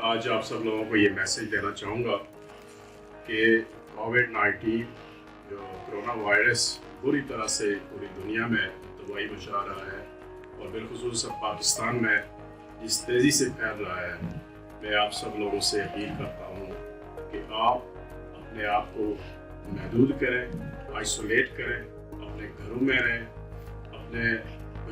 आज आप सब लोगों को ये मैसेज देना चाहूँगा कि कोविड-19 जो कोरोना वायरस बुरी तरह से पूरी दुनिया में तबाही मचा रहा है और बिलखुसूस अब पाकिस्तान में जिस तेज़ी से फैल रहा है, मैं आप सब लोगों से अपील करता हूँ कि आप अपने आप को महदूद करें, आइसोलेट करें, अपने घरों में रहें, अपने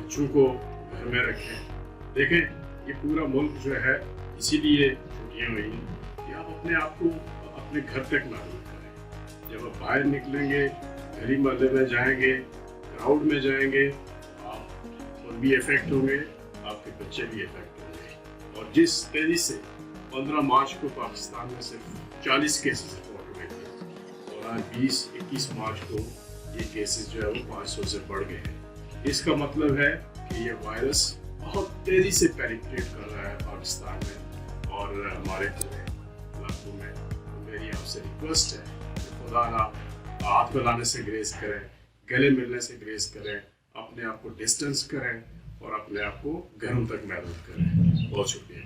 बच्चों को घर में रखें। देखें, ये पूरा मुल्क जो है इसीलिए छुट्टियाँ हुई कि आप अपने आप को अपने घर तक महदूद करें। जब आप बाहर निकलेंगे, गली मोहल्ले में जाएंगे, क्राउड में जाएंगे, आप खुद भी इफेक्ट होंगे, आपके बच्चे भी इफेक्ट होंगे। और जिस तेज़ी से 15 मार्च को पाकिस्तान में सिर्फ 40 केसेस रिपोर्ट हुए थे और आज 20-21 मार्च को ये केसेस जो है वो 500 से बढ़ गए हैं। इसका मतलब है कि ये वायरस बहुत तेज़ी से पेनिट्रेट कर रहा है पाकिस्तान में और हमारे पूरे इलाकों में। तो मेरी आपसे रिक्वेस्ट है कि खुदा ना हाथ मिलाने से ग्रेस करें, गले मिलने से ग्रेस करें, अपने आप को डिस्टेंस करें और अपने आप को घरों तक महदूद करें। बहुत शुक्रिया।